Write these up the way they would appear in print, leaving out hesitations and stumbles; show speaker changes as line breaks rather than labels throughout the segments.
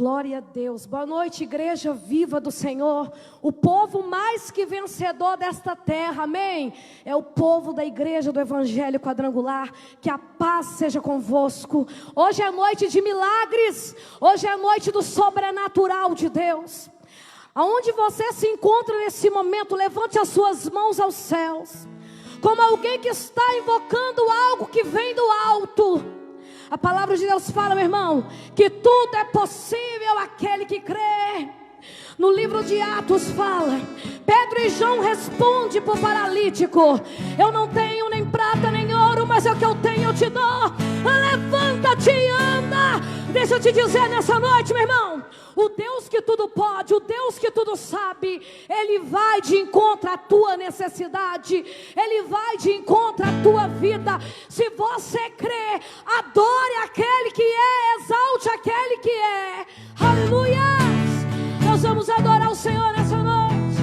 Glória a Deus. Boa noite, igreja viva do Senhor. O povo mais que vencedor desta terra, amém? É o povo da igreja do Evangelho Quadrangular. Que a paz seja convosco. Hoje é noite de milagres. Hoje é noite do sobrenatural de Deus. Aonde você se encontra nesse momento, levante as suas mãos aos céus, como alguém que está invocando algo que vem do alto. A palavra de Deus fala, meu irmão, que tudo é possível àquele que crê. No livro de Atos fala, Pedro e João respondem para o paralítico: eu não tenho nem prata nem ouro, mas é o que eu tenho eu te dou. Levanta-te e anda. Deixa eu te dizer nessa noite, meu irmão, o Deus que tudo pode, o Deus que tudo sabe, Ele vai de encontro à tua necessidade, Ele vai de encontro à tua vida. Se você crê, adore aquele que é, exalte aquele que é. Aleluia! Nós vamos adorar o Senhor nessa noite.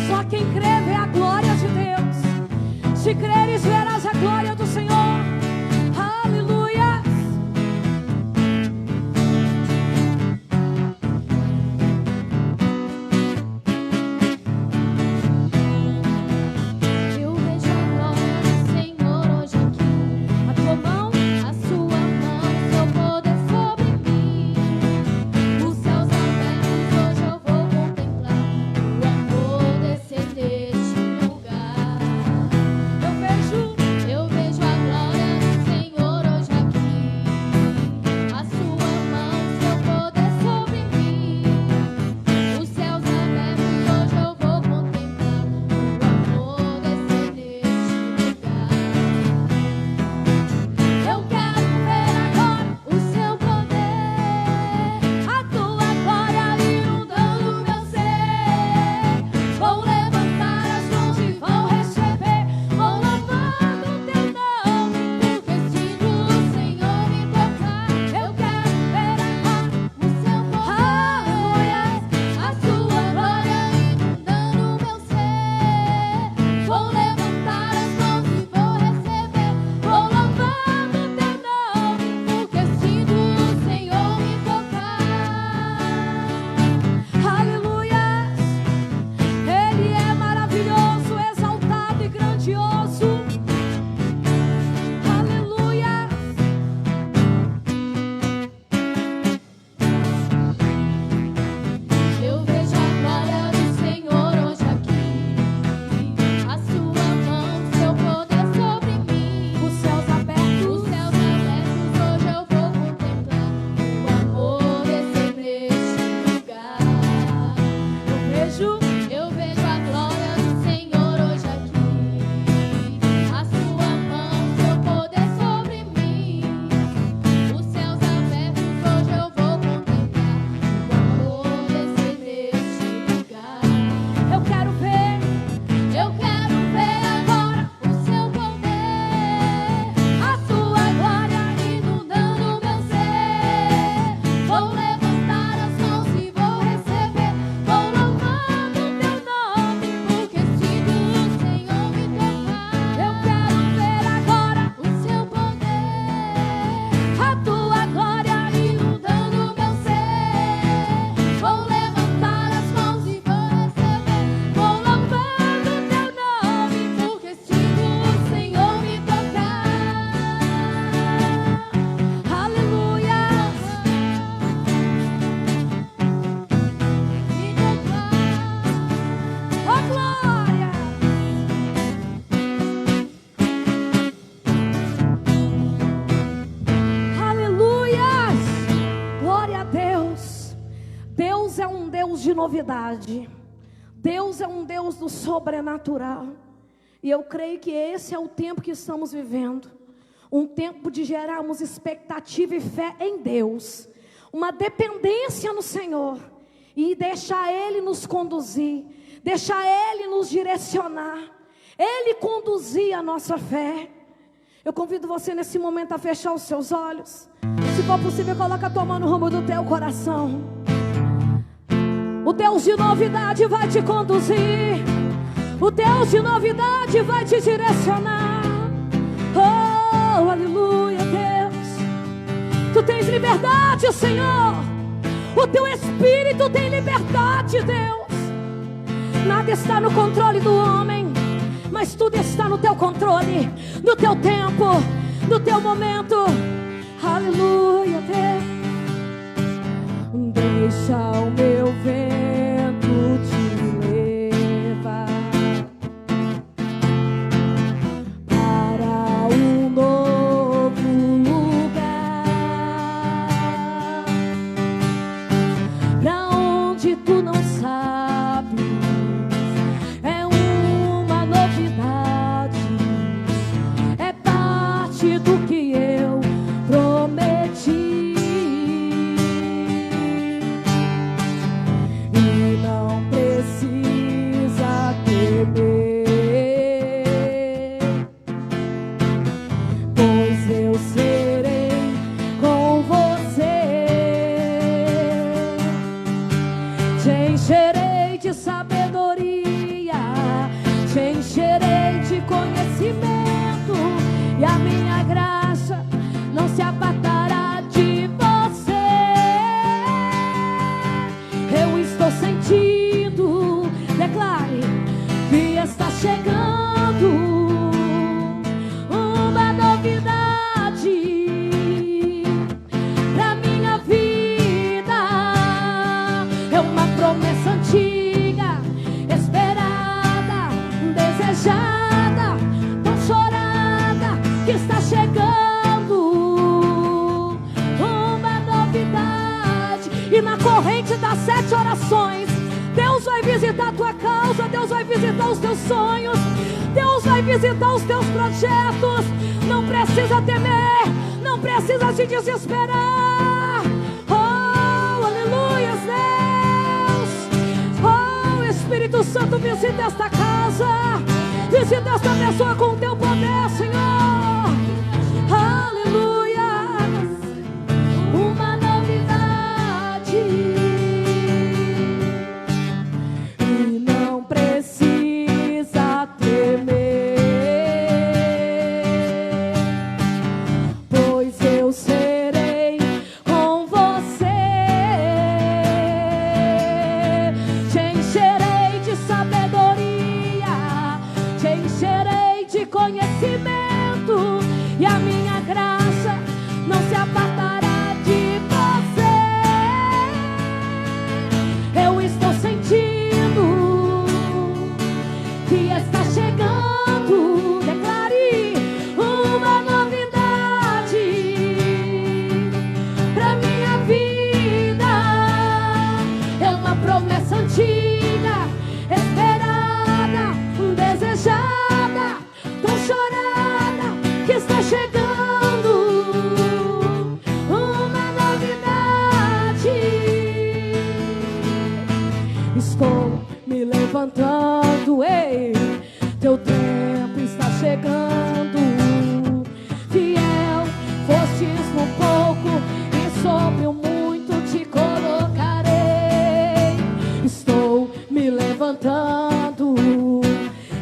Só quem crê vê a glória de Deus. Se creres, verás a glória do Senhor. Aleluia!
Eu vejo a glória do Senhor hoje aqui.
A tua mão,
A sua mão, seu poder sobre mim. Os céus abertos, hoje eu vou contemplar o amor descer neste lugar.
eu vejo
Eu vejo a glória do Senhor hoje aqui. A sua mão, seu poder sobre mim. Os céus abertos, hoje eu vou contemplar o amor descer neste lugar. Eu quero ver agora o seu poder, a tua glória inundando meu ser. Vou levantar as mãos e vou receber, vou louvando o teu nome, porque sinto o Senhor me tocar. Eu quero ver agora o seu poder, a sua glória inundando meu ser. Vou levantar as mãos e vou receber, vou louvando o teu nome, porque sinto o Senhor me tocar.
aleluia. Ele é maravilhoso, exaltado e grandioso. Aleluia.
Eu vejo a glória do Senhor hoje aqui. A sua mão, seu poder sobre mim.
Os céus abertos,
Os céus abertos, hoje eu vou contemplar o amor descer neste lugar.
eu vejo
Eu vejo a glória do Senhor hoje aqui. A sua mão, seu poder sobre mim. Os céus abertos, hoje eu vou contemplar o amor descer neste lugar.
eu quero ver.
Eu quero ver agora o seu poder, a sua glória inundando meu ser. Vou levantar as mãos e vou receber, vou louvando o teu nome, porque sinto o Senhor me tocar.
Eu quero ver agora
O seu poder,
a tua glória.
inundando meu ser. Vou levantar as mãos e vou receber, vou louvando o teu nome, porque sinto o Senhor me tocar.
Aleluia.
Me tocar.
Oh, glória. Aleluias. Glória a Deus. Deus é um Deus de novidade. Deus é um Deus do sobrenatural. E eu creio que esse é o tempo que estamos vivendo. Um tempo de gerarmos expectativa e fé em Deus. Uma dependência no Senhor. E deixar Ele nos conduzir. Deixar Ele nos direcionar. Ele conduzir a nossa fé. Eu convido você nesse momento a fechar os seus olhos. Se for possível, coloca a tua mão no rumo do teu coração. O Deus de novidade vai te conduzir. O Deus de novidade vai te direcionar. Oh, aleluia, Deus. Tu tens liberdade, Senhor. O teu Espírito tem liberdade, Deus. Nada está no controle do homem, mas tudo está no teu controle, no teu tempo, no teu momento. Aleluia, Deus. Deixa o meu vento te levar para um novo lugar, pra onde tu não sabes. É uma novidade, é parte do que eu prometi. Encherei de sabedoria, te encherei de conhecimento, e a minha graça não se apartará de você. Eu estou sentindo, declare, que está chegando uma novidade pra minha vida. É uma promessa antiga, esperada, desejada, tão chorada, que está chegando uma novidade. E na corrente das 7 orações, Deus vai visitar a tua causa, Deus vai visitar os teus sonhos, Deus vai visitar os teus projetos. Não precisa temer, não precisa se desesperar. Oh, aleluia, Deus. Oh, Espírito Santo, visita esta casa, visita esta pessoa com o teu poder, Senhor. Aleluia. Uma novidade, e não precisa temer, pois eu serei com você. Te encherei de sabedoria, te encherei de conhecimento, e a minha graça não se apartará de você. Eu estou sentindo que está chegando, declare, uma novidade pra minha vida. É uma promessa antiga, esperada, desejada, tão chorada, que está chegando uma novidade. Estou me levantando, ei, teu tempo está chegando. Fiel fostes no pouco, e sobre o muito te colocarei. Estou me levantando,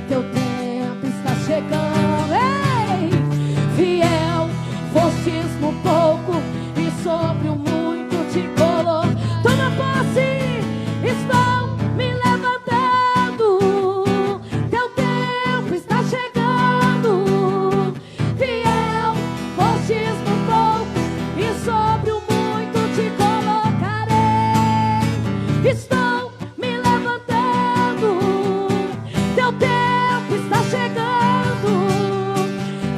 teu tempo está chegando. Ei, fiel fostes no pouco, e sobre o muito te colocarei. Toma posse. Estou me levantando, teu tempo está chegando. Fiel fostes no pouco, e sobre o muito te colocarei. Estou me levantando, teu tempo está chegando.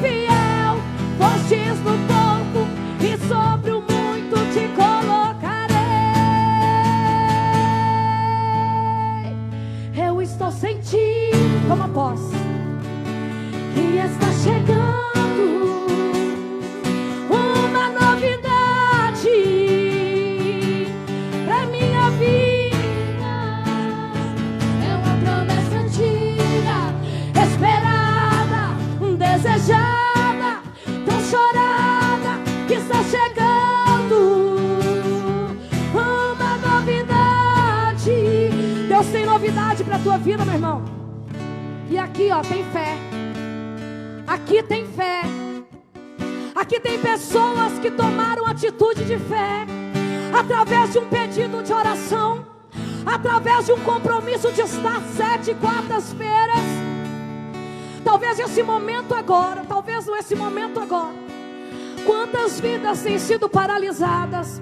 Fiel fostes no pouco, e sobre o muito te colocarei. Eu estou sentindo, toma posse, que está chegando uma novidade pra minha vida. É uma promessa antiga, esperada, desejada, tão chorada, que está chegando uma novidade. Deus tem novidade pra tua vida, meu irmão. E aqui, ó, tem fé. Aqui tem fé. Aqui tem pessoas que tomaram atitude de fé. através de um pedido de oração, através de um compromisso de estar 7 quartas-feiras. Talvez esse momento agora, talvez não esse momento agora. Quantas vidas têm sido paralisadas,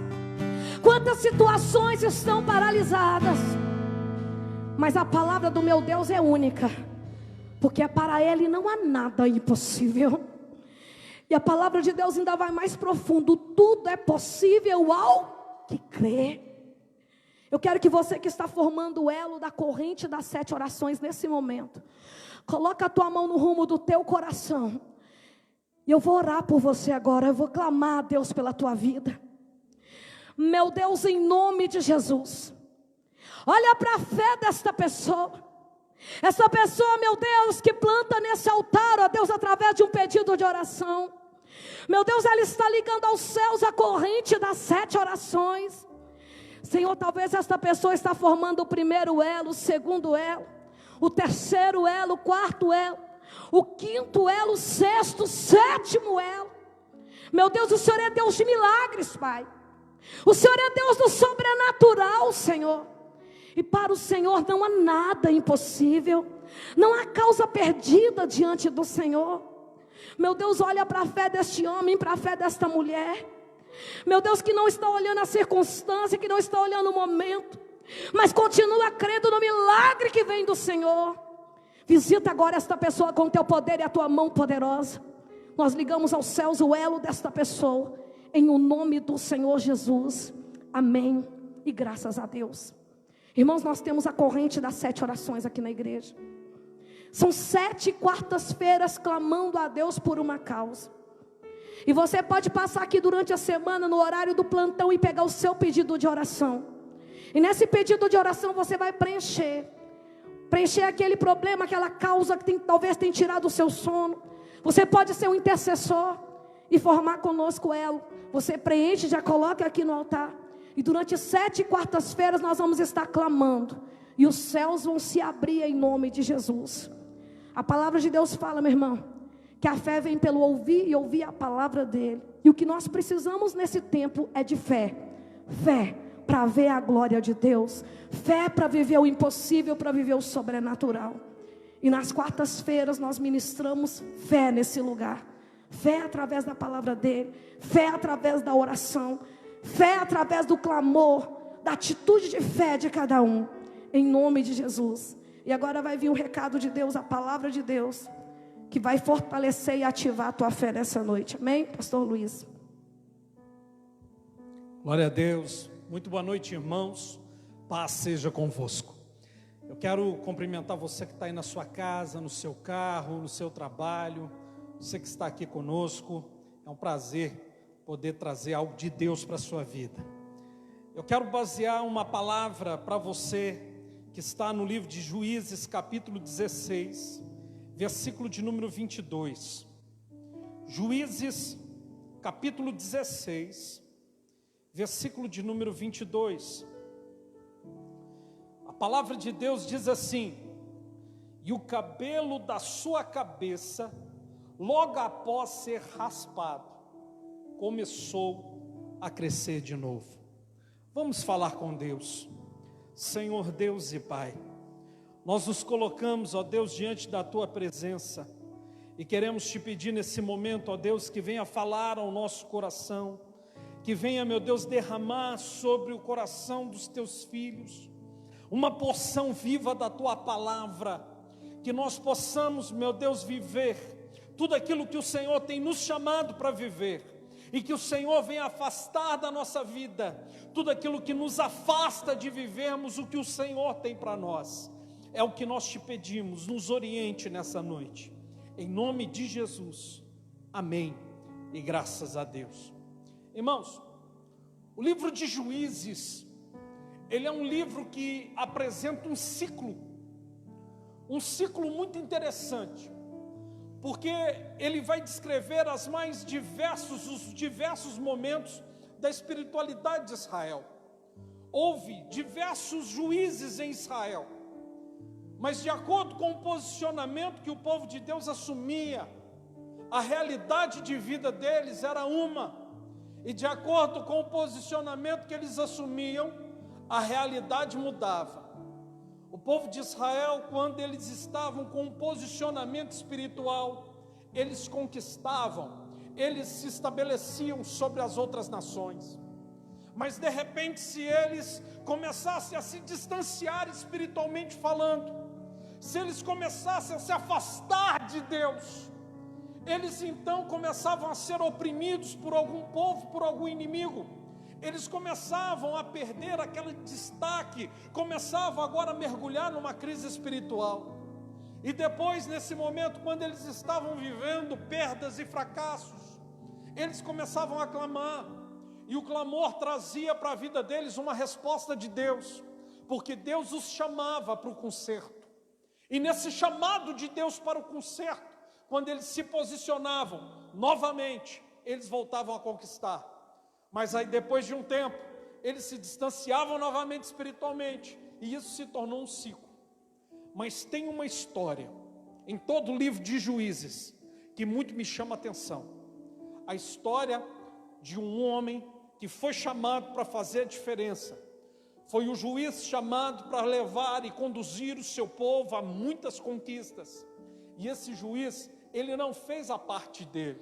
quantas situações estão paralisadas, mas a palavra do meu Deus é única, porque para Ele não há nada impossível. E a palavra de Deus ainda vai mais profundo: tudo é possível ao que crê. Eu quero que você que está formando o elo da corrente das 7 orações nesse momento, coloca a tua mão no rumo do teu coração. E eu vou orar por você agora, eu vou clamar a Deus pela tua vida. Meu Deus, em nome de Jesus, olha para a fé desta pessoa. Essa pessoa, meu Deus, que planta nesse altar, ó Deus, através de um pedido de oração. Meu Deus, ela está ligando aos céus a corrente das 7 orações. Senhor, talvez esta pessoa está formando o primeiro elo, o segundo elo, o terceiro elo, o quarto elo, o quinto elo, o sexto, o sétimo elo. Meu Deus, o Senhor é Deus de milagres, Pai. O Senhor é Deus do sobrenatural, Senhor. E para o Senhor não há nada impossível, não há causa perdida diante do Senhor. Meu Deus, olha para a fé deste homem, para a fé desta mulher. Meu Deus, que não está olhando a circunstância, que não está olhando o momento, mas continua crendo no milagre que vem do Senhor. Visita agora esta pessoa com o teu poder e a tua mão poderosa. Nós ligamos aos céus o elo desta pessoa, em o nome do Senhor Jesus. Amém e graças a Deus. Irmãos, nós temos a corrente das 7 orações aqui na igreja. São 7 quartas-feiras clamando a Deus por uma causa. E você pode passar aqui durante a semana, no horário do plantão, e pegar o seu pedido de oração. E nesse pedido de oração você vai preencher aquele problema, aquela causa que talvez tenha tirado o seu sono. Você pode ser um intercessor e formar conosco elo. Você preenche, já coloca aqui no altar. E durante 7 quartas-feiras nós vamos estar clamando. E os céus vão se abrir em nome de Jesus. A palavra de Deus fala, meu irmão, que a fé vem pelo ouvir e ouvir a palavra dele. E o que nós precisamos nesse tempo é de fé. Fé para ver a glória de Deus. Fé para viver o impossível, para viver o sobrenatural. E nas quartas-feiras nós ministramos fé nesse lugar. Fé através da palavra dele. Fé através da oração. Fé através do clamor, da atitude de fé de cada um. Em nome de Jesus. E agora vai vir o recado de Deus, a palavra de Deus, que vai fortalecer e ativar a tua fé nessa noite. Amém, pastor Luiz?
Glória a Deus. Muito boa noite, irmãos. Paz seja convosco. Eu quero cumprimentar você que está aí na sua casa, no seu carro, no seu trabalho. Você que está aqui conosco. É um prazer poder trazer algo de Deus para a sua vida. Eu quero basear uma palavra para você que está no livro de Juízes, capítulo 16, versículo de número 22. Juízes, capítulo 16, versículo de número 22. A palavra de Deus diz assim: e o cabelo da sua cabeça, logo após ser raspado, começou a crescer de novo. Vamos falar com Deus. Senhor Deus e Pai, nós nos colocamos, ó Deus, diante da Tua presença e queremos Te pedir nesse momento, ó Deus, que venha falar ao nosso coração, que venha, meu Deus, derramar sobre o coração dos Teus filhos uma porção viva da Tua palavra, que nós possamos, meu Deus, viver tudo aquilo que o Senhor tem nos chamado para viver. E que o Senhor venha afastar da nossa vida tudo aquilo que nos afasta de vivermos o que o Senhor tem para nós. É o que nós te pedimos, nos oriente nessa noite. Em nome de Jesus, amém e graças a Deus. Irmãos, o livro de Juízes, ele é um livro que apresenta um ciclo muito interessante. Porque ele vai descrever os diversos momentos da espiritualidade de Israel. Houve diversos juízes em Israel, mas de acordo com o posicionamento que o povo de Deus assumia, a realidade de vida deles era uma. E de acordo com o posicionamento que eles assumiam, a realidade mudava. O povo de Israel, quando eles estavam com um posicionamento espiritual, eles conquistavam, eles se estabeleciam sobre as outras nações. Mas de repente, se eles começassem a se distanciar espiritualmente falando, se eles começassem a se afastar de Deus, eles então começavam a ser oprimidos por algum povo, por algum inimigo. Eles começavam a perder aquele destaque, começavam agora a mergulhar numa crise espiritual. E depois, nesse momento, quando eles estavam vivendo perdas e fracassos, eles começavam a clamar, e o clamor trazia para a vida deles uma resposta de Deus, porque Deus os chamava para o conserto. E nesse chamado de Deus para o conserto, quando eles se posicionavam novamente, eles voltavam a conquistar. Mas aí depois de um tempo, eles se distanciavam novamente espiritualmente, e isso se tornou um ciclo. Mas tem uma história em todo o livro de Juízes que muito me chama a atenção. A história de um homem que foi chamado para fazer a diferença. Foi o juiz chamado para levar e conduzir o seu povo a muitas conquistas. E esse juiz, ele não fez a parte dele.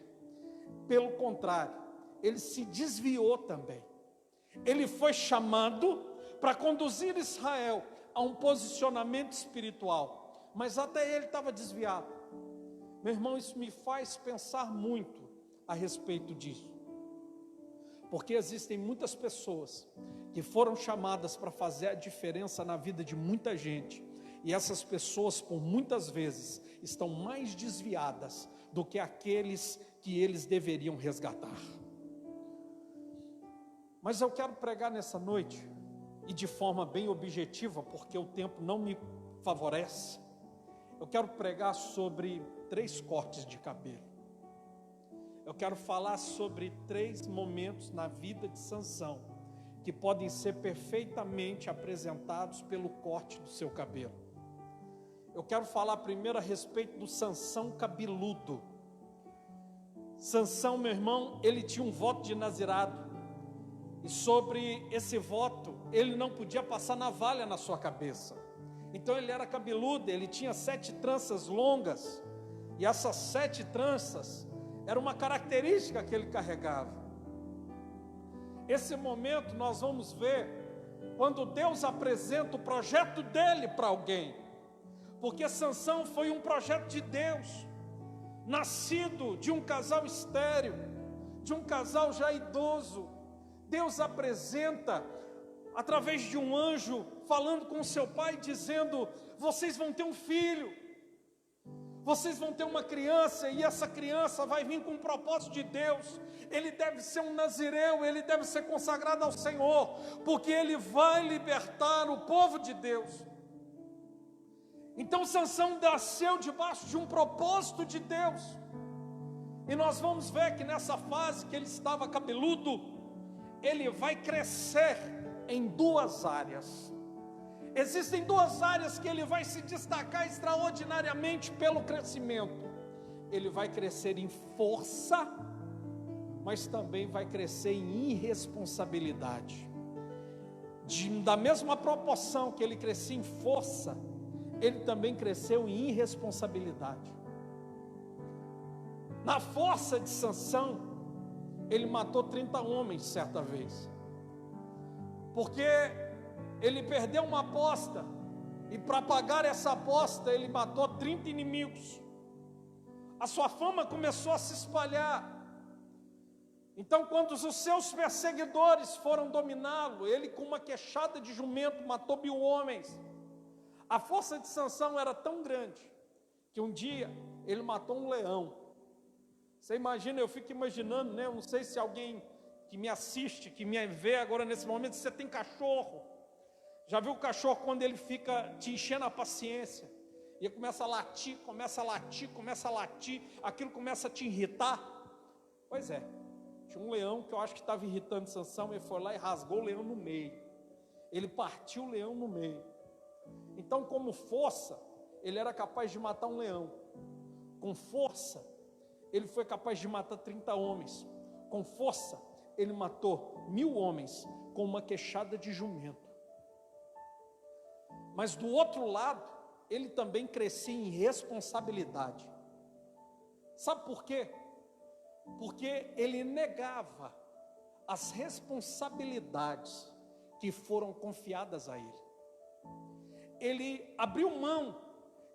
Pelo contrário, ele se desviou também. Ele foi chamado para conduzir Israel a um posicionamento espiritual, mas até ele estava desviado. Meu irmão, isso me faz pensar muito a respeito disso, porque existem muitas pessoas que foram chamadas para fazer a diferença na vida de muita gente, e essas pessoas, por muitas vezes, estão mais desviadas do que aqueles que eles deveriam resgatar. Mas eu quero pregar nessa noite, e de forma bem objetiva, porque o tempo não me favorece. Eu quero pregar sobre 3 cortes de cabelo. Eu quero falar sobre 3 momentos na vida de Sansão, que podem ser perfeitamente apresentados pelo corte do seu cabelo. Eu quero falar primeiro a respeito do Sansão cabeludo. Sansão, meu irmão, ele tinha um voto de nazirado. E sobre esse voto, ele não podia passar navalha na sua cabeça. Então ele era cabeludo, ele tinha 7 tranças longas. E essas 7 tranças era uma característica que ele carregava. Esse momento nós vamos ver quando Deus apresenta o projeto dele para alguém. Porque Sansão foi um projeto de Deus, nascido de um casal estéril, de um casal já idoso. Deus apresenta através de um anjo falando com seu pai, dizendo: vocês vão ter um filho, vocês vão ter uma criança, e essa criança vai vir com um propósito de Deus. Ele deve ser um nazireu, ele deve ser consagrado ao Senhor, porque ele vai libertar o povo de Deus. Então Sansão nasceu debaixo de um propósito de Deus, e nós vamos ver que nessa fase que ele estava cabeludo, ele vai crescer em 2 áreas. Existem 2 áreas que ele vai se destacar extraordinariamente pelo crescimento. Ele vai crescer em força, mas também vai crescer em irresponsabilidade. Da mesma proporção que ele crescia em força, ele também cresceu em irresponsabilidade. Na força de Sansão, ele matou 30 homens certa vez, porque ele perdeu uma aposta, e para pagar essa aposta ele matou 30 inimigos. A sua fama começou a se espalhar. Então, quando os seus perseguidores foram dominá-lo, ele com uma queixada de jumento matou 1000 homens. A força de Sansão era tão grande que um dia ele matou um leão. Você imagina, eu fico imaginando, né? Eu não sei se alguém que me assiste, que me vê agora nesse momento, você tem cachorro. Já viu o cachorro quando ele fica te enchendo a paciência? E ele começa a latir, começa a latir, começa a latir, aquilo começa a te irritar? Pois é, tinha um leão que eu acho que estava irritando Sansão, ele foi lá e rasgou o leão no meio. Ele partiu o leão no meio. Então, como força, ele era capaz de matar um leão. Com força, ele foi capaz de matar 30 homens. Com força, ele matou 1000 homens com uma queixada de jumento. Mas do outro lado, ele também crescia em responsabilidade. Sabe por quê? Porque ele negava as responsabilidades que foram confiadas a ele. Ele abriu mão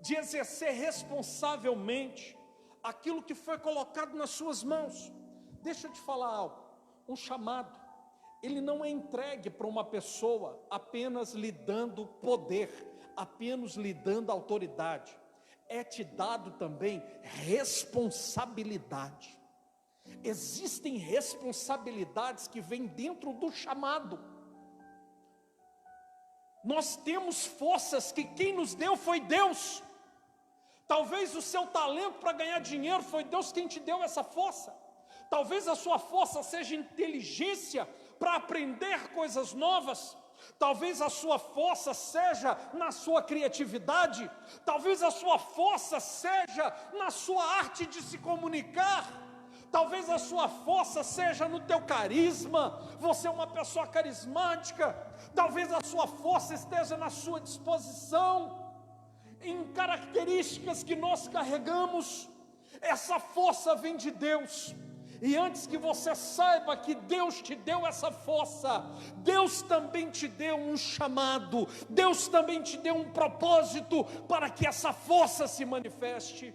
de exercer responsavelmente aquilo que foi colocado nas suas mãos. Deixa eu te falar algo. Um chamado, ele não é entregue para uma pessoa apenas lhe dando poder, apenas lhe dando autoridade. É te dado também responsabilidade. Existem responsabilidades que vêm dentro do chamado. Nós temos forças que quem nos deu foi Deus. Talvez o seu talento para ganhar dinheiro foi Deus quem te deu essa força. Talvez a sua força seja inteligência para aprender coisas novas. Talvez a sua força seja na sua criatividade. Talvez a sua força seja na sua arte de se comunicar. Talvez a sua força seja no teu carisma. Você é uma pessoa carismática. Talvez a sua força esteja na sua disposição, em características que nós carregamos. Essa força vem de Deus. E antes que você saiba que Deus te deu essa força, Deus também te deu um chamado, Deus também te deu um propósito para que essa força se manifeste.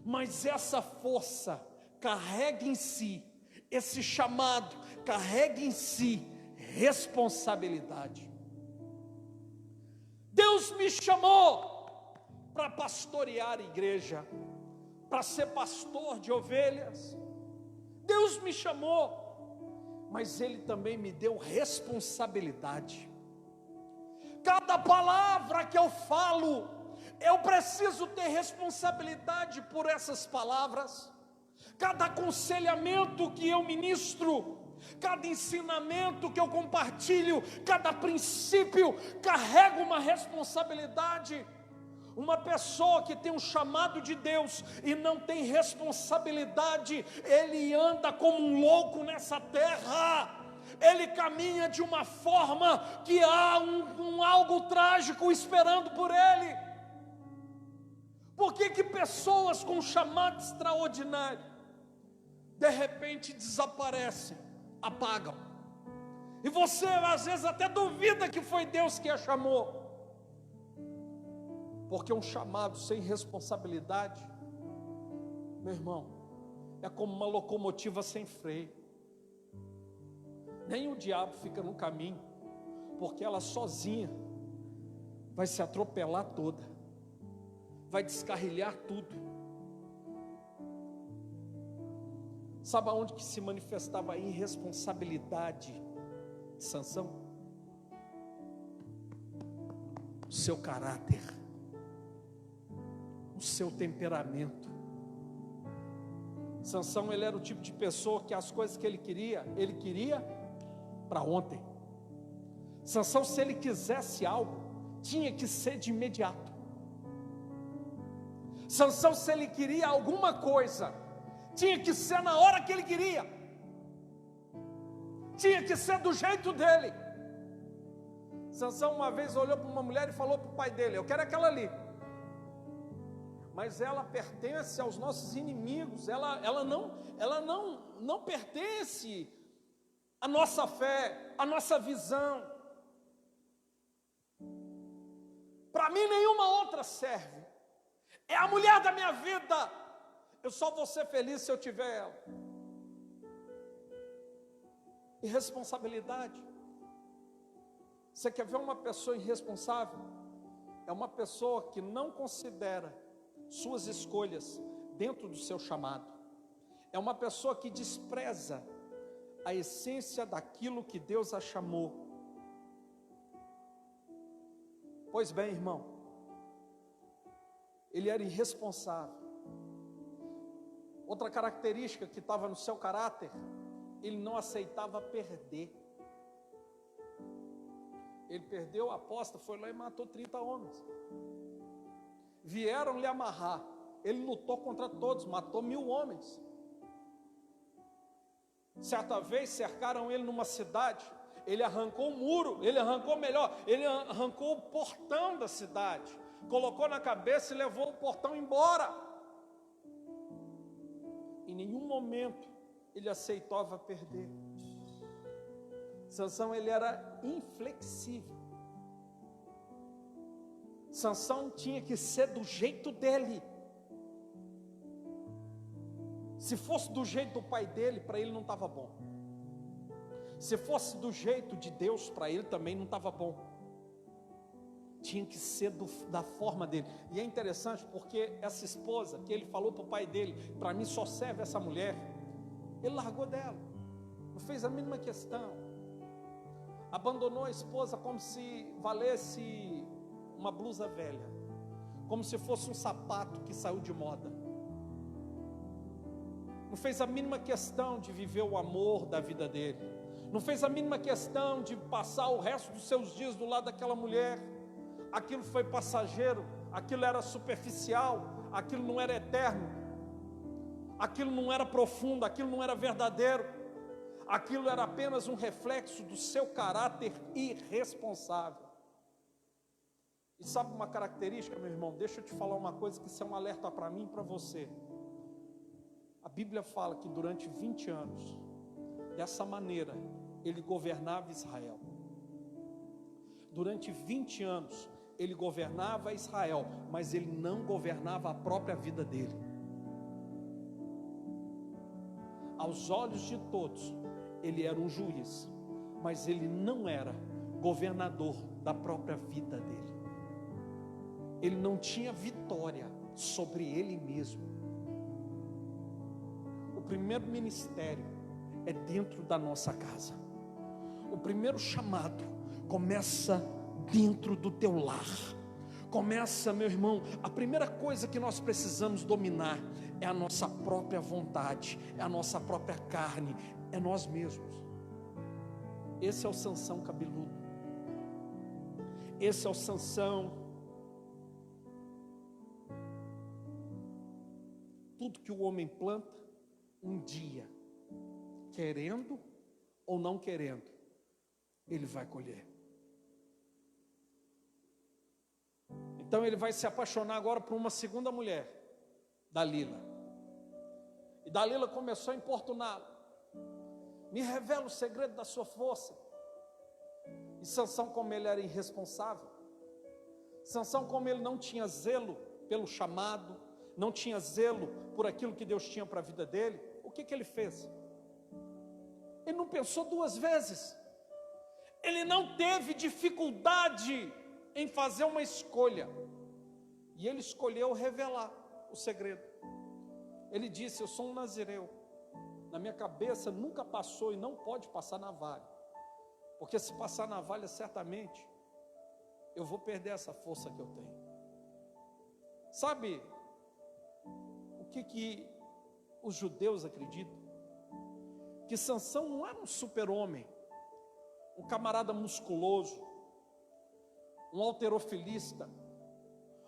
Mas essa força carrega em si, esse chamado carrega em si responsabilidade. Deus me chamou para pastorear a igreja, para ser pastor de ovelhas. Deus me chamou, mas Ele também me deu responsabilidade. Cada palavra que eu falo, eu preciso ter responsabilidade por essas palavras. Cada aconselhamento que eu ministro, cada ensinamento que eu compartilho, cada princípio, carrega uma responsabilidade. Uma pessoa que tem um chamado de Deus e não tem responsabilidade, ele anda como um louco nessa terra. Ele caminha de uma forma que há algo trágico esperando por ele. Por que pessoas com um chamado extraordinário de repente desaparecem, apagam? E você às vezes até duvida que foi Deus que a chamou. Porque um chamado sem responsabilidade, meu irmão, é como uma locomotiva sem freio. Nem o diabo fica no caminho, porque ela sozinha vai se atropelar toda, vai descarrilhar tudo. Sabe aonde que se manifestava a irresponsabilidade de Sansão? O seu caráter, o seu temperamento. Sansão, ele era o tipo de pessoa que as coisas que ele queria para ontem. Sansão, se ele quisesse algo, tinha que ser de imediato. Sansão, se ele queria alguma coisa, tinha que ser na hora que ele queria, tinha que ser do jeito dele. Sansão uma vez olhou para uma mulher e falou para o pai dele: eu quero aquela ali. Mas ela pertence aos nossos inimigos, ela não pertence à nossa fé, à nossa visão. Para mim nenhuma outra serve. É a mulher da minha vida. Eu só vou ser feliz se eu tiver ela. Irresponsabilidade. Você quer ver uma pessoa irresponsável? É uma pessoa que não considera suas escolhas dentro do seu chamado. É uma pessoa que despreza a essência daquilo que Deus a chamou. Pois bem, irmão, ele era irresponsável. Outra característica que estava no seu caráter, ele não aceitava perder. Ele perdeu a aposta, foi lá e matou 30 homens. Vieram lhe amarrar, ele lutou contra todos, matou 1000 homens. Certa vez cercaram ele numa cidade, ele arrancou o muro, ele arrancou o portão da cidade, colocou na cabeça e levou o portão embora. Em nenhum momento ele aceitava perder. Sansão, ele era inflexível. Sansão tinha que ser do jeito dele. Se fosse do jeito do pai dele, para ele não estava bom. Se fosse do jeito de Deus, para ele também não estava bom. Tinha que ser da forma dele. E é interessante porque essa esposa, que ele falou para o pai dele, para mim só serve essa mulher, ele largou dela, não fez a mínima questão, abandonou a esposa como se valesse uma blusa velha, como se fosse um sapato que saiu de moda. Não fez a mínima questão de viver o amor da vida dele, não fez a mínima questão de passar o resto dos seus dias do lado daquela mulher. Aquilo foi passageiro, aquilo era superficial, aquilo não era eterno, aquilo não era profundo, aquilo não era verdadeiro, aquilo era apenas um reflexo do seu caráter irresponsável. E sabe uma característica, meu irmão? Deixa eu te falar uma coisa, que isso é um alerta para mim e para você. A Bíblia fala que durante 20 anos, dessa maneira, ele governava Israel. Durante 20 anos, ele governava Israel, mas ele não governava a própria vida dele. Aos olhos de todos, ele era um juiz, mas ele não era governador da própria vida dele. Ele não tinha vitória sobre ele mesmo. O primeiro ministério é dentro da nossa casa. O primeiro chamado começa dentro do teu lar. Começa, meu irmão, a primeira coisa que nós precisamos dominar é a nossa própria vontade, é a nossa própria carne, é nós mesmos. Esse é o Sansão cabeludo. Esse é o Sansão. Tudo que o homem planta, um dia, querendo ou não querendo, ele vai colher. Então ele vai se apaixonar agora por uma segunda mulher, Dalila. E Dalila começou a importuná-lo. Me revela o segredo da sua força. E Sansão, como ele era irresponsável, Sansão, como ele não tinha zelo pelo chamado, não tinha zelo por aquilo que Deus tinha para a vida dele, o que ele fez? Ele não pensou duas vezes. Ele não teve dificuldade em fazer uma escolha, e ele escolheu revelar o segredo. Ele disse: eu sou um nazireu, na minha cabeça nunca passou e não pode passar navalha, porque se passar navalha, certamente eu vou perder essa força que eu tenho. Sabe o que os judeus acreditam? Que Sansão não era um super-homem, um camarada musculoso, um halterofilista,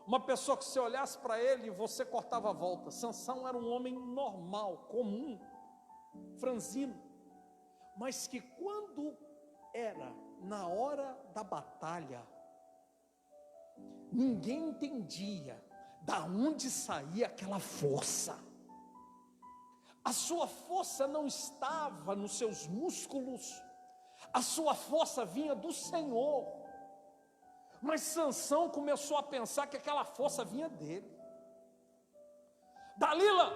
uma pessoa que se olhasse para ele e você cortava a volta. Sansão era um homem normal, comum, franzino, mas que quando era na hora da batalha, ninguém entendia da onde saía aquela força. A sua força não estava nos seus músculos, a sua força vinha do Senhor. Mas Sansão começou a pensar que aquela força vinha dele. Dalila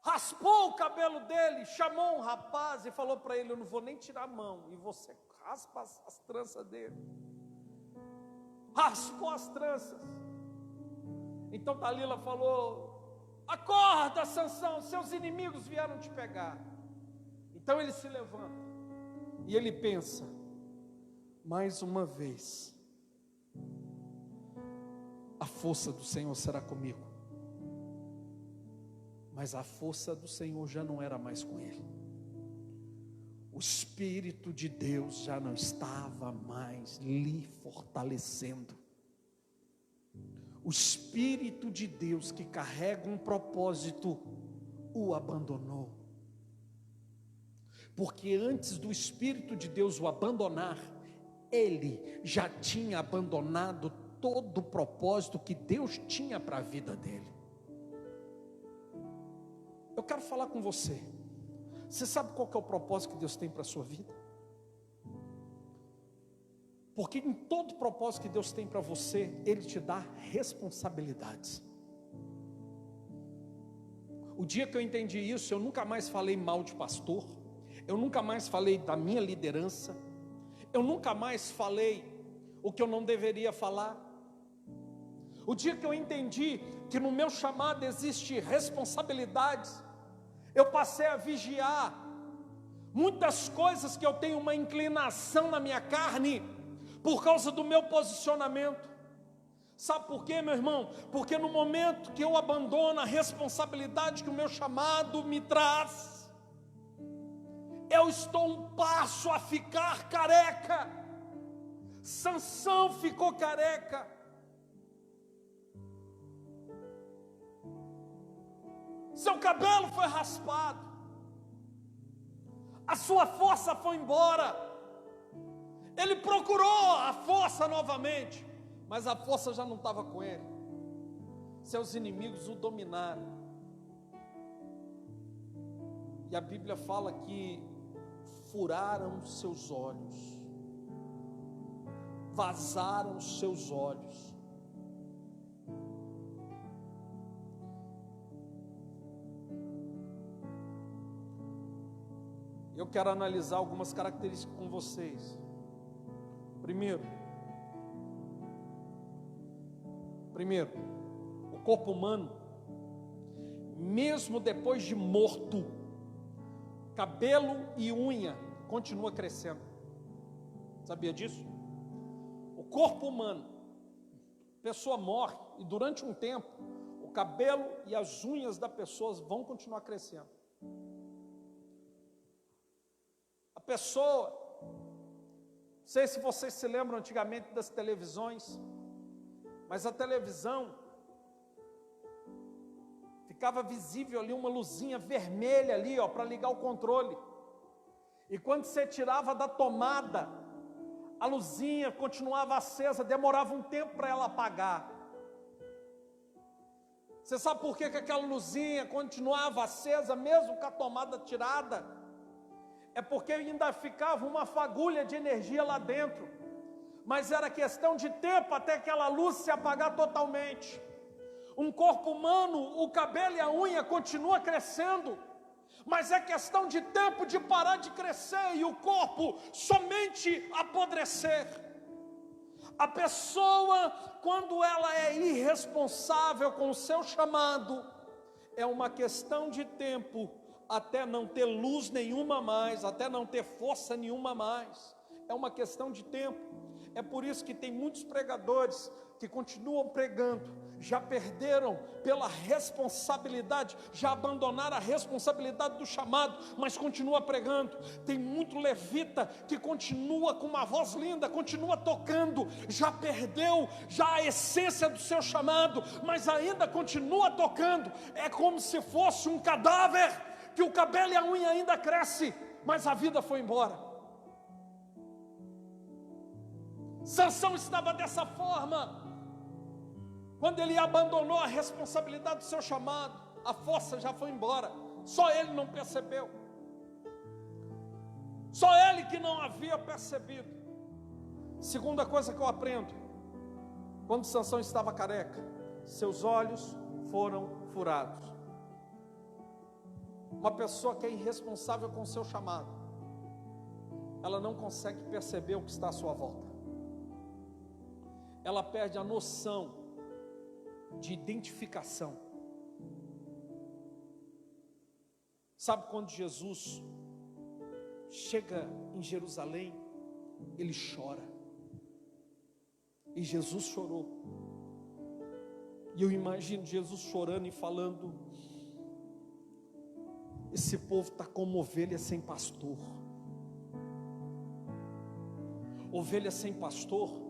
raspou o cabelo dele, chamou um rapaz e falou para ele: eu não vou nem tirar a mão, e você raspa as tranças dele. Raspou as tranças. Então Dalila falou: acorda, Sansão, seus inimigos vieram te pegar. Então ele se levanta e ele pensa: mais uma vez, a força do Senhor será comigo. Mas a força do Senhor já não era mais com ele. O Espírito de Deus já não estava mais lhe fortalecendo. O Espírito de Deus, que carrega um propósito, o abandonou. porque antes do Espírito de Deus o abandonar, ele já tinha abandonado todo o propósito que Deus tinha para a vida dele. Eu quero falar com você. Você sabe qual que é o propósito que Deus tem para a sua vida? Porque em todo propósito que Deus tem para você, Ele te dá responsabilidades. O dia que eu entendi isso, eu nunca mais falei mal de pastor, eu nunca mais falei da minha liderança, eu nunca mais falei o que eu não deveria falar. O dia que eu entendi que no meu chamado existe responsabilidades, eu passei a vigiar muitas coisas que eu tenho uma inclinação na minha carne, por causa do meu posicionamento. Sabe por quê, meu irmão? Porque no momento que eu abandono a responsabilidade que o meu chamado me traz, eu estou um passo a ficar careca. Sansão ficou careca. Seu cabelo foi raspado, a sua força foi embora. Ele procurou a força novamente, mas a força já não estava com ele. Seus inimigos o dominaram. E a Bíblia fala que furaram seus olhos, vazaram os seus olhos. Eu quero analisar algumas características com vocês. Primeiro, o corpo humano, mesmo depois de morto, cabelo e unha continua crescendo. Sabia disso? O corpo humano, a pessoa morre e durante um tempo, o cabelo e as unhas da pessoa vão continuar crescendo. A pessoa, não sei se vocês se lembram antigamente das televisões, mas a televisão ficava visível ali uma luzinha vermelha ali, para ligar o controle. E quando você tirava da tomada, a luzinha continuava acesa, demorava um tempo para ela apagar. Você sabe por que aquela luzinha continuava acesa mesmo com a tomada tirada? É porque ainda ficava uma fagulha de energia lá dentro, mas era questão de tempo até aquela luz se apagar totalmente. Um corpo humano, o cabelo e a unha continua crescendo, mas é questão de tempo de parar de crescer e o corpo somente apodrecer. A pessoa, quando ela é irresponsável com o seu chamado, é uma questão de tempo até não ter luz nenhuma mais, até não ter força nenhuma mais. É uma questão de tempo. É por isso que tem muitos pregadores que continuam pregando, já perderam pela responsabilidade, já abandonaram a responsabilidade do chamado, mas continua pregando. Tem muito levita que continua com uma voz linda, continua tocando, já perdeu já a essência do seu chamado, mas ainda continua tocando. É como se fosse um cadáver, que o cabelo e a unha ainda cresce, mas a vida foi embora. Sansão estava dessa forma. Quando ele abandonou a responsabilidade do seu chamado, a força já foi embora. Só ele não percebeu. Só ele que não havia percebido. Segunda coisa que eu aprendo: quando Sansão estava careca, seus olhos foram furados. Uma pessoa que é irresponsável com o seu chamado, ela não consegue perceber o que está à sua volta. Ela perde a noção de identificação. Sabe quando Jesus chega em Jerusalém, ele chora. E Jesus chorou. E eu imagino Jesus chorando e falando: esse povo está como ovelha sem pastor. Ovelha sem pastor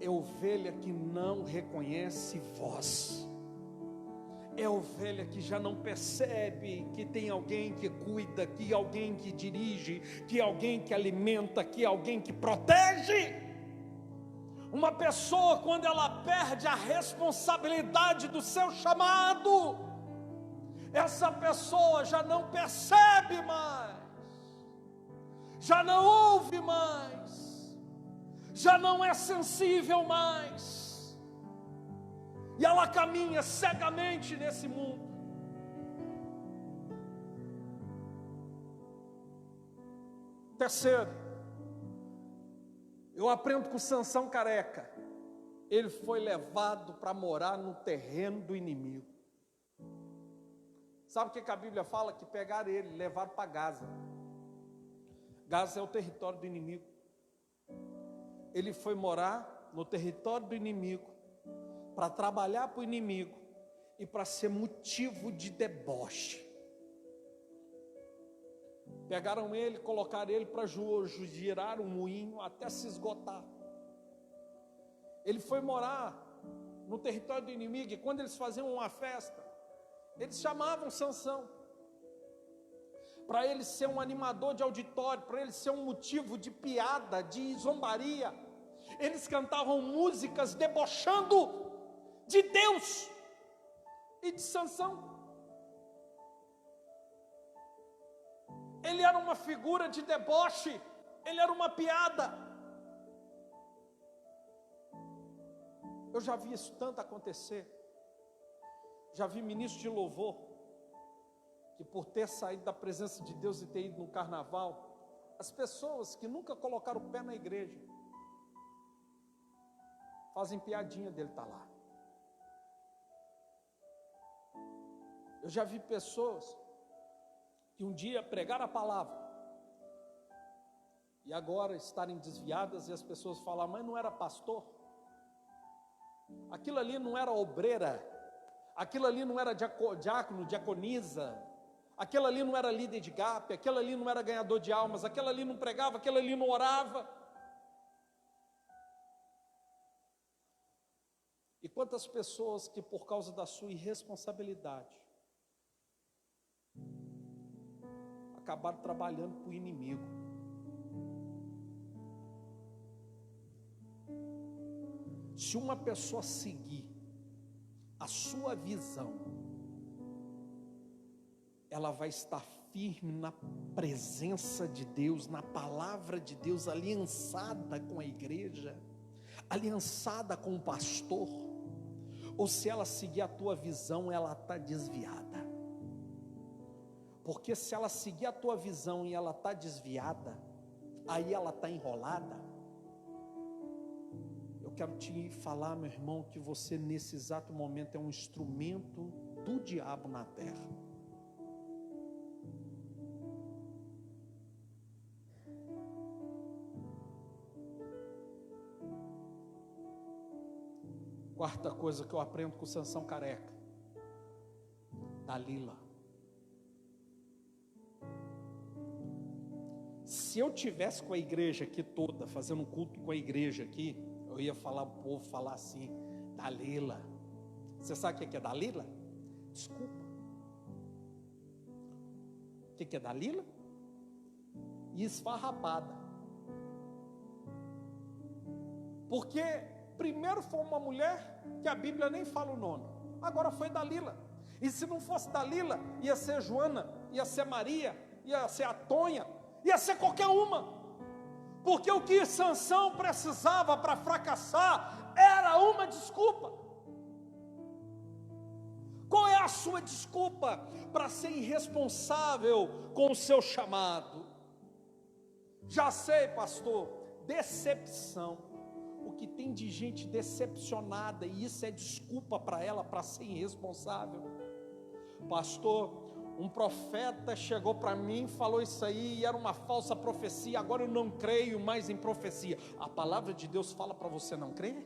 é ovelha que não reconhece voz, é ovelha que já não percebe que tem alguém que cuida, que alguém que dirige, que alguém que alimenta, que alguém que protege. Uma pessoa, quando ela perde a responsabilidade do seu chamado, essa pessoa já não percebe mais, já não ouve mais, já não é sensível mais, e ela caminha cegamente nesse mundo. Terceiro, eu aprendo com Sansão careca. Ele foi levado para morar no terreno do inimigo. Sabe o que a Bíblia fala? Que pegaram ele, levaram para Gaza. Gaza é o território do inimigo. Ele foi morar no território do inimigo, para trabalhar para o inimigo e para ser motivo de deboche. Pegaram ele, colocaram ele para girar um moinho até se esgotar. Ele foi morar no território do inimigo, e quando eles faziam uma festa, eles chamavam Sansão para ele ser um animador de auditório, para ele ser um motivo de piada, de zombaria. Eles cantavam músicas debochando de Deus e de Sansão. Ele era uma figura de deboche, ele era uma piada. Eu já vi isso tanto acontecer. Já vi ministro de louvor que, por ter saído da presença de Deus e ter ido no carnaval, as pessoas que nunca colocaram o pé na igreja fazem piadinha dele estar lá. Eu já vi pessoas que um dia pregaram a palavra e agora estarem desviadas, e as pessoas falam: mas não era pastor? Aquilo ali não era obreira? Aquilo ali não era diácono, diaconisa? Aquilo ali não era líder de GAP? Aquilo ali não era ganhador de almas? Aquilo ali não pregava? Aquilo ali não orava? E quantas pessoas que, por causa da sua irresponsabilidade, acabaram trabalhando para o inimigo. Se uma pessoa seguir a sua visão, ela vai estar firme na presença de Deus, na palavra de Deus, aliançada com a igreja, aliançada com o pastor. Ou se ela seguir a tua visão, ela está desviada. Porque se ela seguir a tua visão e ela está desviada, aí ela está enrolada. Eu quero te falar, meu irmão, que você nesse exato momento é um instrumento do diabo na terra. Quarta coisa que eu aprendo com Sansão careca: Dalila. Se eu tivesse com a igreja aqui toda, fazendo um culto com a igreja aqui, eu ia falar, o povo falar assim: Dalila. Você sabe o que é Dalila? Desculpa. O que é Dalila? Esfarrapada. Porque primeiro foi uma mulher que a Bíblia nem fala o nome, agora foi Dalila. E se não fosse Dalila, ia ser Joana, ia ser Maria, ia ser a Tonha, ia ser qualquer uma. Porque o que Sansão precisava para fracassar era uma desculpa. Qual é a sua desculpa para ser irresponsável com o seu chamado? Já sei, pastor, decepção. O que tem de gente decepcionada, e isso é desculpa para ela para ser irresponsável. Pastor, um profeta chegou para mim, falou isso aí, e era uma falsa profecia. Agora eu não creio mais em profecia. A palavra de Deus fala para você não crer?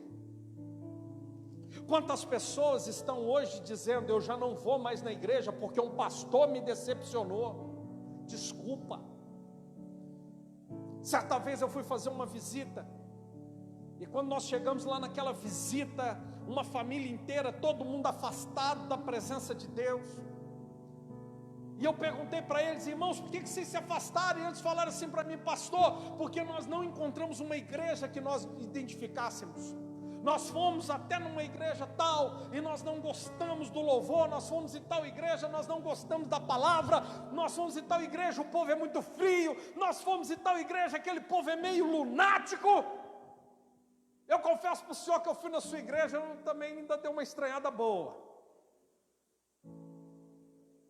Quantas pessoas estão hoje dizendo: eu já não vou mais na igreja porque um pastor me decepcionou? Desculpa. Certa vez eu fui fazer uma visita, e quando nós chegamos lá naquela visita, uma família inteira, todo mundo afastado da presença de Deus. E eu perguntei para eles: irmãos, por que vocês se afastaram? E eles falaram assim para mim: pastor, porque nós não encontramos uma igreja que nós identificássemos. Nós fomos até numa igreja tal, e nós não gostamos do louvor. Nós fomos em tal igreja, nós não gostamos da palavra. Nós fomos em tal igreja, o povo é muito frio. Nós fomos em tal igreja, aquele povo é meio lunático. Eu confesso para o senhor que eu fui na sua igreja, eu também ainda dei uma estranhada boa.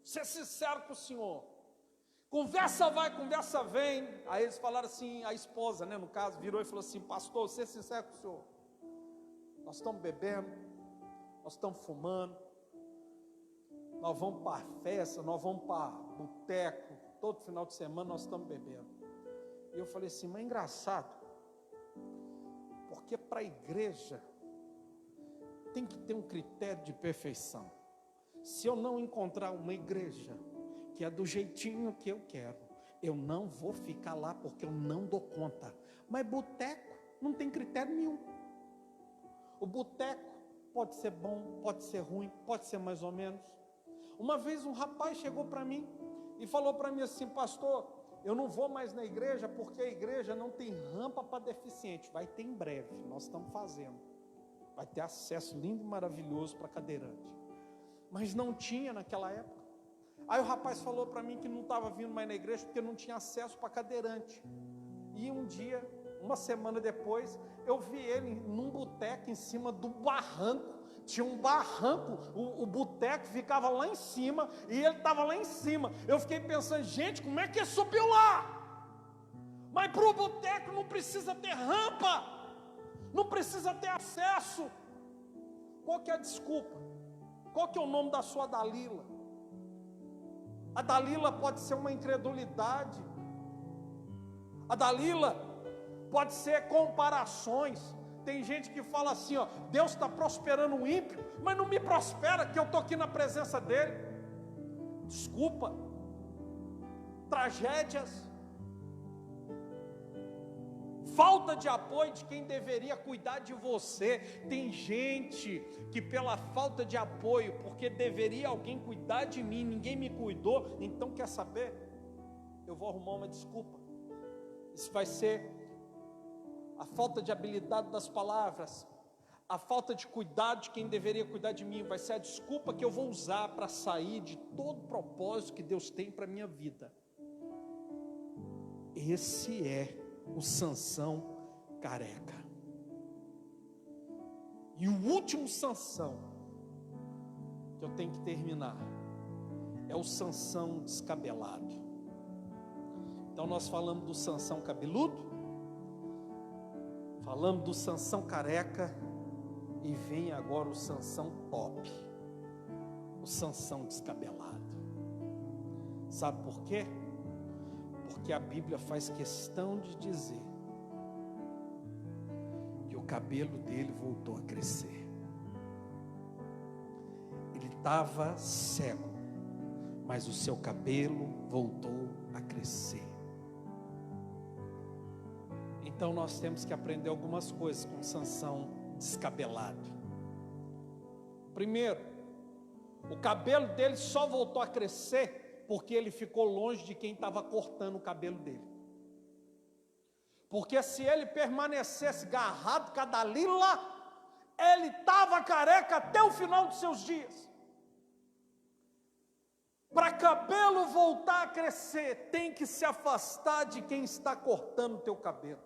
Ser sincero com o senhor. Conversa vai, conversa vem. Aí eles falaram assim, a esposa, no caso, virou e falou assim: pastor, ser sincero com o senhor, nós estamos bebendo, nós estamos fumando, nós vamos para a festa, nós vamos para boteco, todo final de semana nós estamos bebendo. E eu falei assim: mas é engraçado, porque para a igreja tem que ter um critério de perfeição. Se eu não encontrar uma igreja que é do jeitinho que eu quero, eu não vou ficar lá, porque eu não dou conta. Mas boteco não tem critério nenhum. O boteco pode ser bom, pode ser ruim, pode ser mais ou menos. Uma vez um rapaz chegou para mim e falou para mim assim: pastor, eu não vou mais na igreja porque a igreja não tem rampa para deficiente. Vai ter em breve, nós estamos fazendo. Vai ter acesso lindo e maravilhoso para cadeirante. Mas não tinha naquela época. Aí o rapaz falou para mim que não estava vindo mais na igreja porque não tinha acesso para cadeirante. E um dia, uma semana depois, eu vi ele num boteco em cima do barranco. Tinha um barranco, o boteco ficava lá em cima e ele estava lá em cima. Eu fiquei pensando: gente, como é que ele subiu lá? Mas para o boteco não precisa ter rampa, não precisa ter acesso. Qual que é a desculpa? Qual que é o nome da sua Dalila? A Dalila pode ser uma incredulidade. A Dalila pode ser comparações. Tem gente que fala assim: ó, Deus está prosperando o ímpio, mas não me prospera que eu estou aqui na presença dele. Desculpa. Tragédias. Falta de apoio de quem deveria cuidar de você. Tem gente que pela falta de apoio, porque deveria alguém cuidar de mim, ninguém me cuidou, então quer saber? Eu vou arrumar uma desculpa. Isso vai ser a falta de habilidade das palavras, a falta de cuidado de quem deveria cuidar de mim, vai ser a desculpa que eu vou usar para sair de todo o propósito que Deus tem para a minha vida. Esse é o Sansão careca. E o último Sansão que eu tenho que terminar é o Sansão descabelado. Então nós falamos do Sansão cabeludo, falamos do Sansão careca, e vem agora o Sansão top, o Sansão descabelado. Sabe por quê? Porque a Bíblia faz questão de dizer que o cabelo dele voltou a crescer. Ele estava cego, mas o seu cabelo voltou a crescer. Então nós temos que aprender algumas coisas com Sansão descabelado. Primeiro, o cabelo dele só voltou a crescer porque ele ficou longe de quem estava cortando o cabelo dele. Porque se ele permanecesse agarrado com a Dalila, ele estava careca até o final dos seus dias. Para cabelo voltar a crescer, tem que se afastar de quem está cortando o teu cabelo.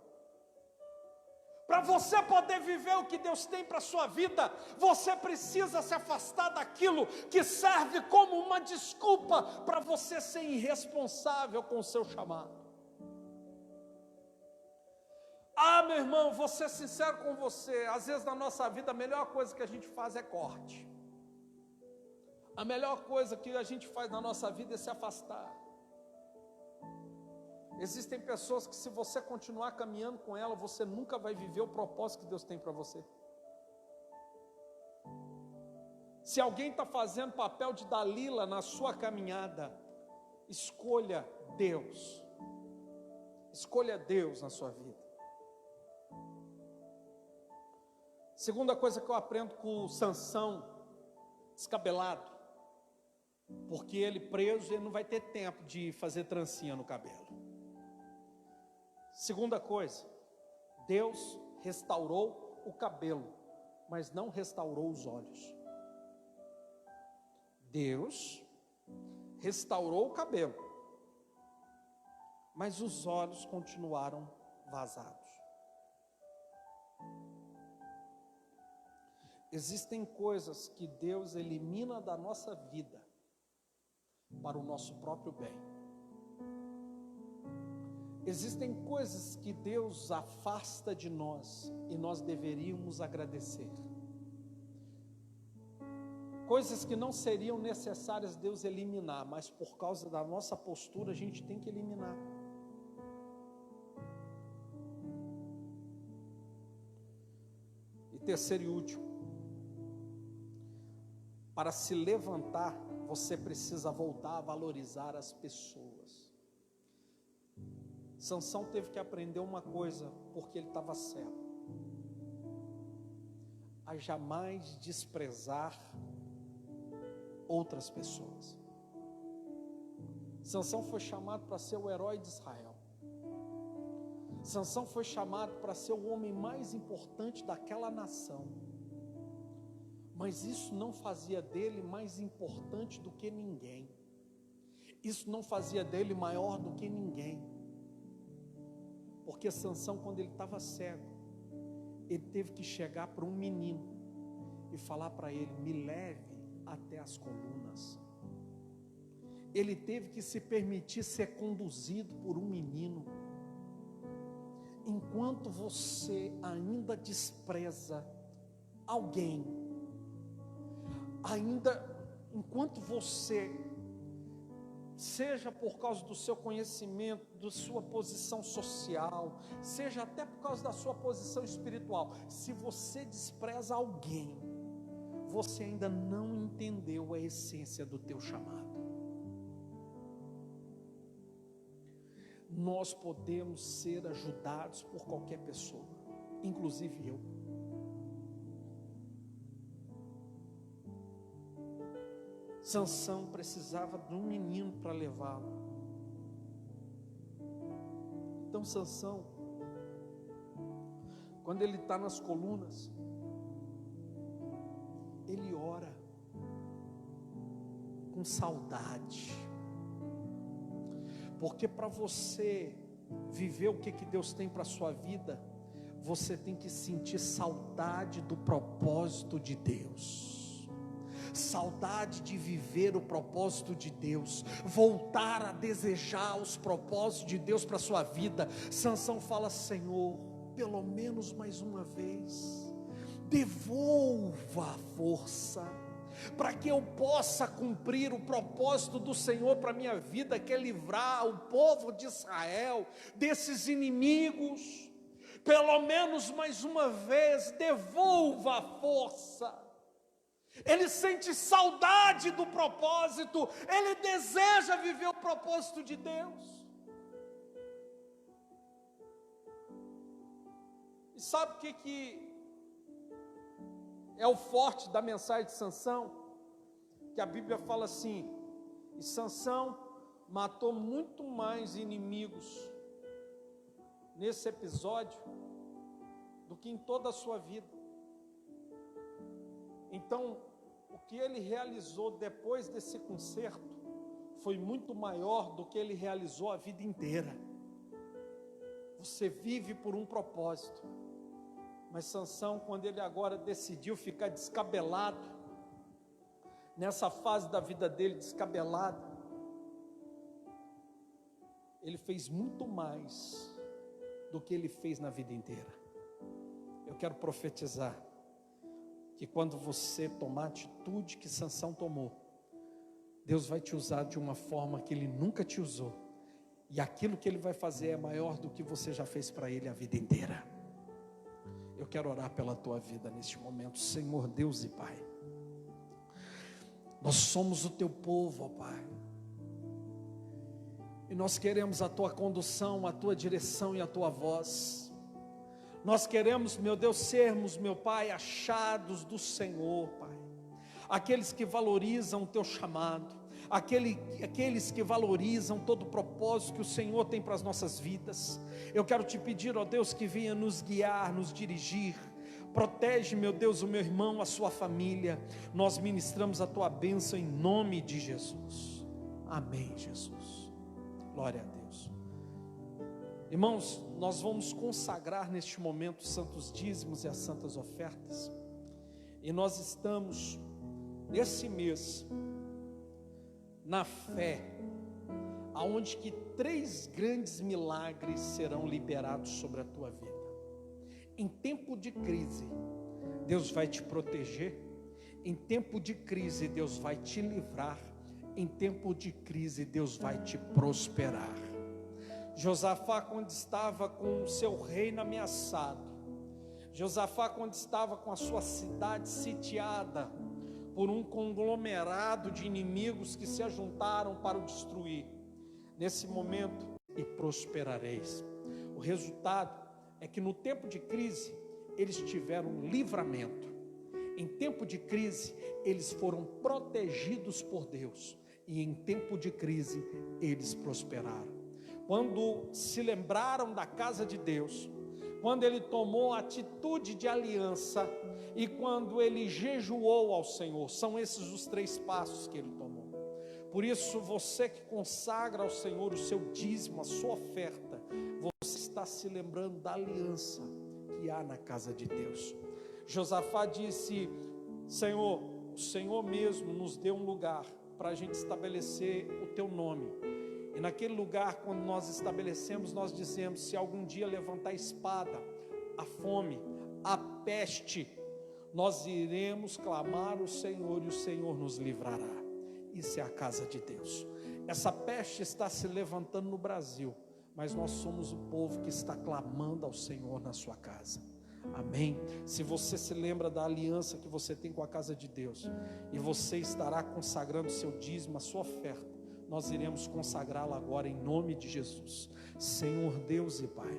Para você poder viver o que Deus tem para a sua vida, você precisa se afastar daquilo que serve como uma desculpa para você ser irresponsável com o seu chamado. Ah, meu irmão, vou ser sincero com você, às vezes na nossa vida a melhor coisa que a gente faz é corte. A melhor coisa que a gente faz na nossa vida é se afastar. Existem pessoas que, se você continuar caminhando com ela, você nunca vai viver o propósito que Deus tem para você. Se alguém está fazendo papel de Dalila na sua caminhada, escolha Deus. Escolha Deus na sua vida. Segunda coisa que eu aprendo com o Sansão, descabelado, porque ele preso, ele não vai ter tempo de fazer trancinha no cabelo. Segunda coisa, Deus restaurou o cabelo, mas não restaurou os olhos. Deus restaurou o cabelo, mas os olhos continuaram vazados. Existem coisas que Deus elimina da nossa vida para o nosso próprio bem. Existem coisas que Deus afasta de nós e nós deveríamos agradecer. Coisas que não seriam necessárias Deus eliminar, mas por causa da nossa postura a gente tem que eliminar. E terceiro e último, para se levantar, você precisa voltar a valorizar as pessoas. Sansão teve que aprender uma coisa, porque ele estava cego: a jamais desprezar outras pessoas. Sansão foi chamado para ser o herói de Israel. Sansão foi chamado para ser o homem mais importante daquela nação. Mas isso não fazia dele mais importante do que ninguém. Isso não fazia dele maior do que ninguém. Porque Sansão, quando ele estava cego, ele teve que chegar para um menino e falar para ele: me leve até as colunas. Ele teve que se permitir ser conduzido por um menino. Enquanto você ainda despreza alguém, enquanto você, seja por causa do seu conhecimento, da sua posição social, seja até por causa da sua posição espiritual, se você despreza alguém, você ainda não entendeu a essência do teu chamado. Nós podemos ser ajudados por qualquer pessoa, inclusive eu. Sansão precisava de um menino para levá-lo. Então Sansão, quando ele está nas colunas, ele ora com saudade. Porque para você viver o que Deus tem para a sua vida, você tem que sentir saudade do propósito de Deus, saudade de viver o propósito de Deus, voltar a desejar os propósitos de Deus para a sua vida. Sansão fala: Senhor, pelo menos mais uma vez, devolva a força, para que eu possa cumprir o propósito do Senhor para a minha vida, que é livrar o povo de Israel desses inimigos. Pelo menos mais uma vez, devolva a força. Ele sente saudade do propósito, ele deseja viver o propósito de Deus. E sabe o que é o forte da mensagem de Sansão? Que a Bíblia fala assim: e Sansão matou muito mais inimigos nesse episódio do que em toda a sua vida. Então, o que ele realizou depois desse concerto foi muito maior do que ele realizou a vida inteira. Você vive por um propósito. Mas Sansão, quando ele agora decidiu ficar descabelado, nessa fase da vida dele descabelado, ele fez muito mais do que ele fez na vida inteira. Eu quero profetizar que quando você tomar a atitude que Sansão tomou, Deus vai te usar de uma forma que Ele nunca te usou, e aquilo que Ele vai fazer é maior do que você já fez para Ele a vida inteira. Eu quero orar pela tua vida neste momento. Senhor Deus e Pai, nós somos o teu povo, ó Pai, e nós queremos a tua condução, a tua direção e a tua voz. Nós queremos, meu Deus, sermos, meu Pai, achados do Senhor, Pai. Aqueles que valorizam o Teu chamado, aqueles que valorizam todo o propósito que o Senhor tem para as nossas vidas. Eu quero te pedir, ó Deus, que venha nos guiar, nos dirigir. Protege, meu Deus, o meu irmão, a sua família. Nós ministramos a Tua bênção em nome de Jesus. Amém, Jesus. Glória a Deus. Irmãos, nós vamos consagrar neste momento os santos dízimos e as santas ofertas. E nós estamos nesse mês na fé, aonde que 3 grandes milagres serão liberados sobre a tua vida. Em tempo de crise, Deus vai te proteger. Em tempo de crise, Deus vai te livrar. Em tempo de crise, Deus vai te prosperar. Josafá, quando estava com o seu reino ameaçado, Josafá, quando estava com a sua cidade sitiada por um conglomerado de inimigos que se ajuntaram para o destruir, nesse momento, e prosperareis. O resultado é que no tempo de crise, eles tiveram livramento. Em tempo de crise, eles foram protegidos por Deus. E em tempo de crise, eles prosperaram. Quando se lembraram da casa de Deus, quando ele tomou a atitude de aliança e quando ele jejuou ao Senhor, são esses os 3 passos que ele tomou. Por isso, você que consagra ao Senhor o seu dízimo, a sua oferta, você está se lembrando da aliança que há na casa de Deus. Josafá disse: Senhor, o Senhor mesmo nos deu um lugar para a gente estabelecer o teu nome. E naquele lugar, quando nós estabelecemos, nós dizemos: se algum dia levantar a espada, a fome, a peste, nós iremos clamar o Senhor e o Senhor nos livrará. Isso é a casa de Deus. Essa peste está se levantando no Brasil, mas nós somos o povo que está clamando ao Senhor na sua casa. Amém? Se você se lembra da aliança que você tem com a casa de Deus, e você estará consagrando o seu dízimo, a sua oferta, nós iremos consagrá-la agora em nome de Jesus. Senhor Deus e Pai,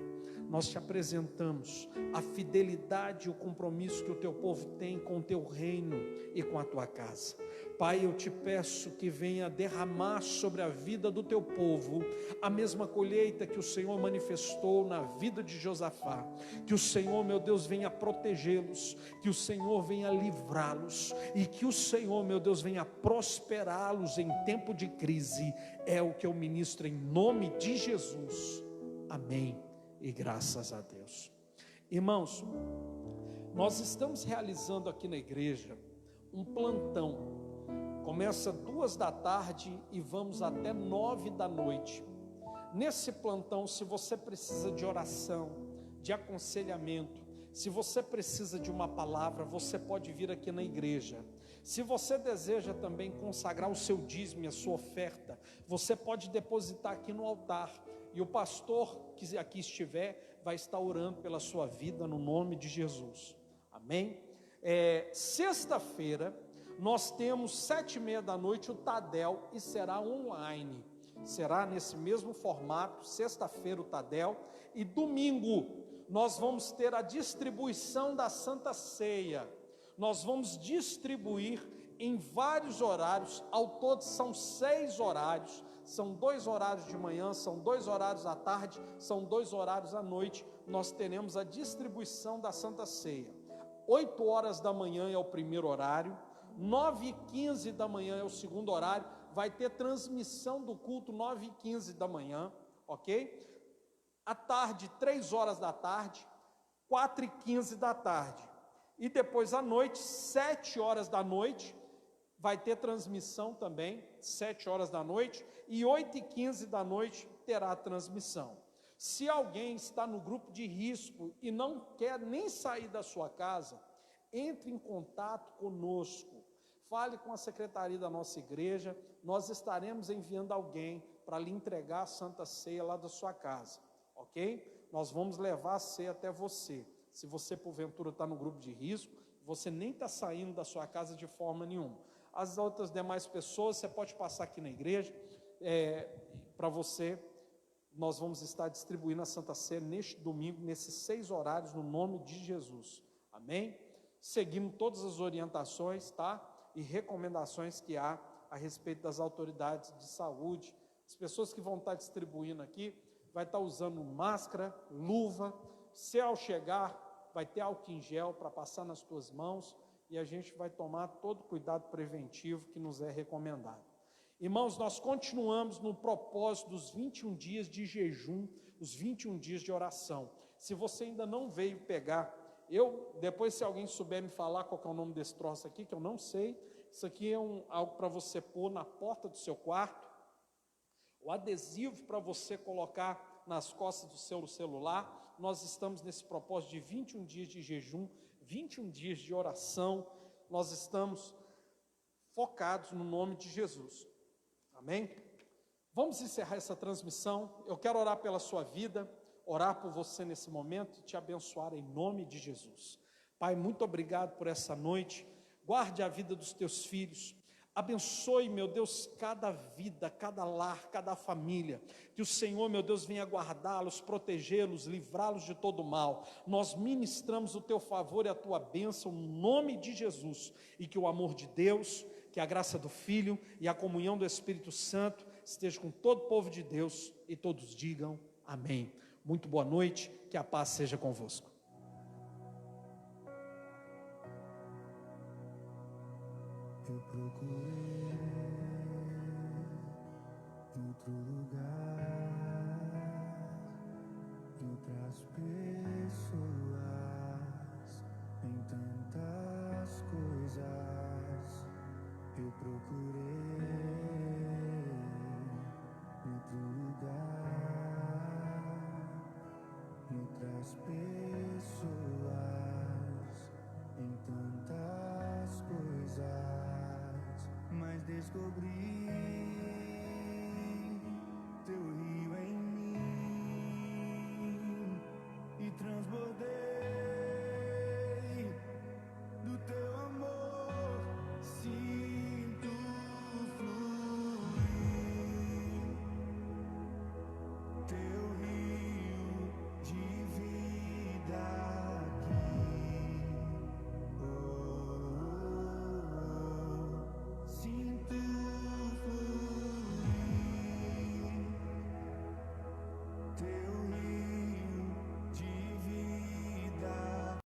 nós te apresentamos a fidelidade e o compromisso que o teu povo tem com o teu reino e com a tua casa. Pai, eu te peço que venha derramar sobre a vida do teu povo a mesma colheita que o Senhor manifestou na vida de Josafá. Que o Senhor, meu Deus, venha protegê-los, que o Senhor venha livrá-los e que o Senhor, meu Deus, venha prosperá-los em tempo de crise. É o que eu ministro em nome de Jesus. Amém e graças a Deus. Irmãos, nós estamos realizando aqui na igreja um plantão. Começa 2 da tarde e vamos até 9 da noite. Nesse plantão, se você precisa de oração, de aconselhamento, se você precisa de uma palavra, você pode vir aqui na igreja. Se você deseja também consagrar o seu dízimo e a sua oferta, você pode depositar aqui no altar. E o pastor que aqui estiver vai estar orando pela sua vida no nome de Jesus. Amém? Sexta-feira nós temos 7h30 da noite o Tadel e será online. Será nesse mesmo formato, sexta-feira o Tadel, e domingo nós vamos ter a distribuição da Santa Ceia. Nós vamos distribuir em vários horários, ao todo são 6 horários, são 2 horários de manhã, são 2 horários à tarde, são 2 horários à noite. Nós teremos a distribuição da Santa Ceia. 8 horas da manhã é o primeiro horário, 9h15 da manhã é o segundo horário, vai ter transmissão do culto 9h15 da manhã, ok? À tarde, 3 horas da tarde, 4h15 da tarde, e depois à noite, 7 horas da noite, vai ter transmissão também, 7 horas da noite, e 8h15 da noite terá transmissão. Se alguém está no grupo de risco e não quer nem sair da sua casa, entre em contato conosco, fale com a secretaria da nossa igreja, nós estaremos enviando alguém para lhe entregar a Santa Ceia lá da sua casa, ok? Nós vamos levar a ceia até você. Se você porventura está no grupo de risco, você nem está saindo da sua casa de forma nenhuma. As outras demais pessoas, você pode passar aqui na igreja, para você Nós vamos estar distribuindo a Santa Ceia neste domingo, nesses 6 horários, no nome de Jesus. Amém? Seguimos todas as orientações, tá? E recomendações que há a respeito das autoridades de saúde. As pessoas que vão estar distribuindo aqui, vai estar usando máscara, luva. Se ao chegar, vai ter álcool em gel para passar nas tuas mãos. E a gente vai tomar todo o cuidado preventivo que nos é recomendado. Irmãos, nós continuamos no propósito dos 21 dias de jejum, os 21 dias de oração. Se você ainda não veio pegar, depois se alguém souber me falar qual que é o nome desse troço aqui, que eu não sei, isso aqui é algo para você pôr na porta do seu quarto, o adesivo para você colocar nas costas do seu celular. Nós estamos nesse propósito de 21 dias de jejum, 21 dias de oração, nós estamos focados no nome de Jesus. Amém? Vamos encerrar essa transmissão. Eu quero orar pela sua vida, orar por você nesse momento e te abençoar em nome de Jesus. Pai, muito obrigado por essa noite. Guarde a vida dos teus filhos. Abençoe, meu Deus, cada vida, cada lar, cada família. Que o Senhor, meu Deus, venha guardá-los, protegê-los, livrá-los de todo mal. Nós ministramos o teu favor e a tua bênção no nome de Jesus. E que o amor de Deus, que a graça do Filho e a comunhão do Espírito Santo esteja com todo o povo de Deus e todos digam amém. Muito boa noite, que a paz seja convosco.
Eu procurei outro lugar.